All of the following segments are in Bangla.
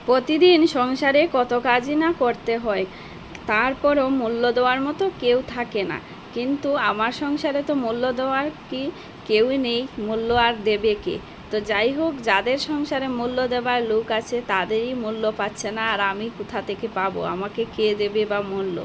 প্রতিদিন সংসারে কত কাজই না করতে হয়, তারপরও মূল্য দেওয়ার মতো কেউ থাকে না। কিন্তু আমার সংসারে তো মূল্য দেওয়ার কি কেউই নেই, মূল্য আর দেবে কে? তো যাই হোক, যাদের সংসারে মূল্য দেবার লোক আছে তাদেরই মূল্য পাচ্ছে না, আর আমি কোথা থেকে পাবো? আমাকে কে দেবে বা মূল্য?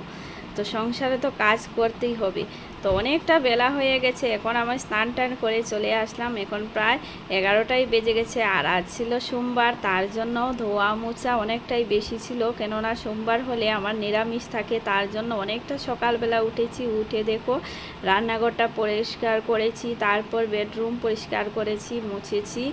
তো সংসারে তো কাজ করতেই হবে। তো অনেকটা বেলা হয়ে গেছে, এখন আমার স্নান টান করে চলে আসলাম। এখন প্রায় 11টাই বেজে গেছে, আর আজ ছিল সোমবার, তার জন্য ধোয়া মোছা অনেকটাই বেশি ছিল। কেননা সোমবার হলে আমার নিরামিষ থাকে, তার জন্য অনেকটা সকালবেলা উঠেছি। উঠে দেখো রান্নাঘরটা পরিষ্কার করেছি, তারপর বেডরুম পরিষ্কার করেছি, মুছেছি।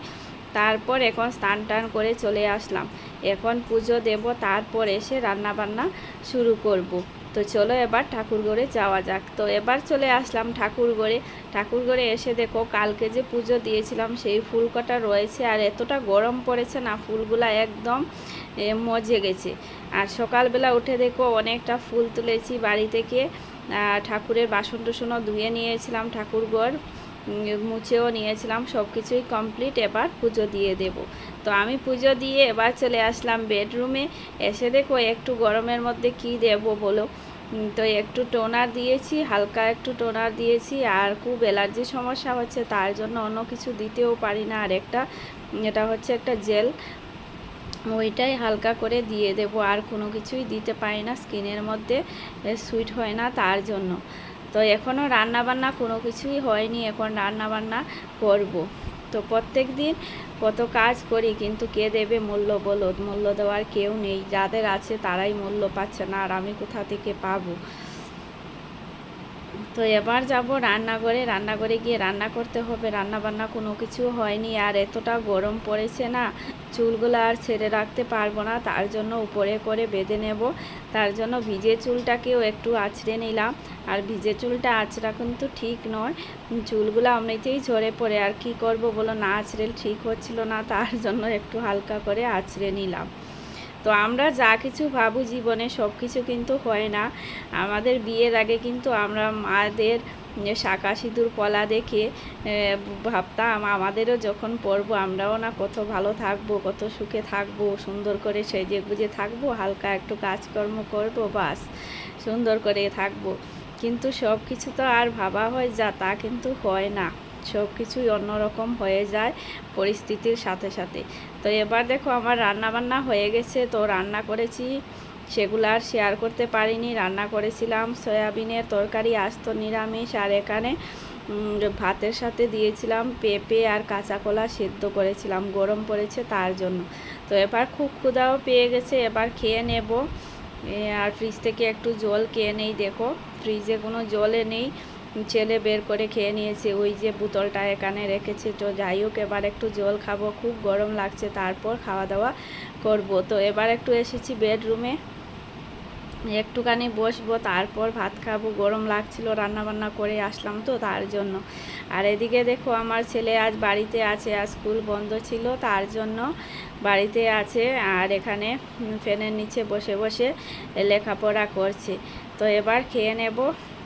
তারপর এখন স্নান টান করে চলে আসলাম। এখন পুজো দেব, তারপর এসে রান্না বান্না শুরু করব। তো চলো এবার ঠাকুরঘরে যাওয়া যাক। তো এবার চলে আসলাম ঠাকুরঘরে। ঠাকুরঘরে এসে দেখো কালকে যে পুজো দিয়েছিলাম সেই ফুল কটা রয়েছে, আর এতটা গরম পড়েছে না, ফুলগুলা একদম মজে গেছে। আর সকালবেলা উঠে দেখো অনেকটা ফুল তুলেছি বাড়ি থেকে। ঠাকুরের বাসন টাসনও ধুয়ে নিয়েছিলাম, ঠাকুরঘর মুছেও নিয়েছিলাম, সব কিছুই কমপ্লিট। এবার পুজো দিয়ে দেব। তো আমি পুজো দিয়ে এবার চলে আসলাম বেডরুমে। এসে দেখো একটু গরমের মধ্যে কি দেব বলো? তো একটু টোনার দিয়েছি, হালকা একটু টোনার দিয়েছি। আর খুব অ্যালার্জি সমস্যা হচ্ছে, তার জন্য অন্য কিছু দিতেও পারি না। আর এটা হচ্ছে একটা জেল, ওইটাই হালকা করে দিয়ে দেব। আর কোনো কিছুই দিতে পারি না, স্কিনের মধ্যে সুইট হয় না, তার জন্য। তো এখনও রান্নাবান্না কোনো কিছুই হয়নি, এখন রান্নাবান্না করব। তো প্রত্যেক দিন কত কাজ করি, কিন্তু কে দেবে মূল্য বলো? মূল্য দেওয়ার কেউ নেই, যাদের আছে তারাই মূল্য পাচ্ছে না, আর আমি কোথা থেকে পাবো? তো এবার যাব রান্নাঘরে। রান্নাঘরে গিয়ে রান্না করতে হবে, রান্না বান্না কোনো কিছু হয়নি। আর এতটা গরম পড়েছে না, চুলগুলো আর ছেড়ে রাখতে পারবো না, তার জন্য উপরে করে বেঁধে নেব। তার জন্য ভিজে চুলটাকেও একটু আঁচড়ে নিলাম। আর ভিজে চুলটা আঁচড়া কিন্তু ঠিক নয়, চুলগুলো এমনিতেই ঝরে পড়ে। আর কি করব বলো, না আঁচড়ে ঠিক হচ্ছিল না, তার জন্য একটু হালকা করে আঁচড়ে নিলাম। তো আমরা যা কিছু ভাবু জীবনে সব কিছু কিন্তু হয় না। আমাদের বিয়ের আগে কিন্তু আমরা মাদের শাঁখা সিঁদুর পলা দেখে ভাবতাম আমাদেরও যখন পরবো আমরাও না কত ভালো থাকবো, কত সুখে থাকবো, সুন্দর করে সেজে গুজে থাকবো, হালকা একটু কাজকর্ম করব, বাস সুন্দর করে থাকবো। কিন্তু সব কিছু তো আর ভাবা হয় যা তা কিন্তু হয় না, সব কিছুই অন্যরকম হয়ে যায় পরিস্থিতির সাথে সাথে। তো এবার দেখো আমার রান্না বান্না হয়ে গেছে। তো রান্না করেছি, সেগুলো আর শেয়ার করতে পারিনি। রান্না করেছিলাম সয়াবিনের তরকারি, আজ তো নিরামিষ। আর এখানে ভাতের সাথে দিয়েছিলাম পেঁপে আর কাঁচা কলা সেদ্ধ করেছিলাম, গরম পড়েছে তার জন্য। তো এবার খুব ক্ষুধাও পেয়ে গেছে, এবার খেয়ে নেব। আর ফ্রিজ থেকে একটু জল খেয়ে নেই, দেখো ফ্রিজে কোনো জলে নেই, ছেলে বের করে খেয়ে নিয়েছে, ওই যে বোতলটা এখানে রেখেছে। তো যাই হোক, এবার একটু জল খাবো, খুব গরম লাগছে, তারপর খাওয়া দাওয়া করব। তো এবার একটু এসেছি বেডরুমে, একটুখানি বসবো, তারপর ভাত খাবো। গরম লাগছিল, রান্নাবান্না করে আসলাম তো তার জন্য। আর এদিকে দেখো আমার ছেলে আজ বাড়িতে আছে, আজ স্কুল বন্ধ ছিল তার জন্য বাড়িতে আছে। আর এখানে ফ্যানের নিচে বসে বসে লেখাপড়া করছে। তো এবার খেয়ে নেব,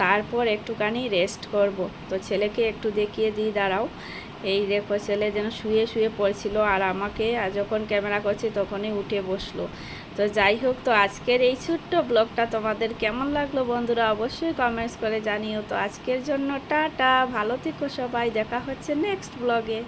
তারপর একটুখানি রেস্ট করব। তো ছেলেকে একটু দেখিয়ে দিই, দাঁড়াও। এই দেখো ছেলে যেন শুয়ে শুয়ে পড়ছিল, আর আমাকে যখন ক্যামেরা করছি তখনই উঠে বসলো। তো যাই হোক, তো আজকের এই ছোট্ট ব্লগটা তোমাদের কেমন লাগলো বন্ধুরা অবশ্যই কমেন্টস করে জানিও। তো আজকের জন্য টাটা, ভালো থেকো সবাই, দেখা হচ্ছে নেক্সট ব্লগে।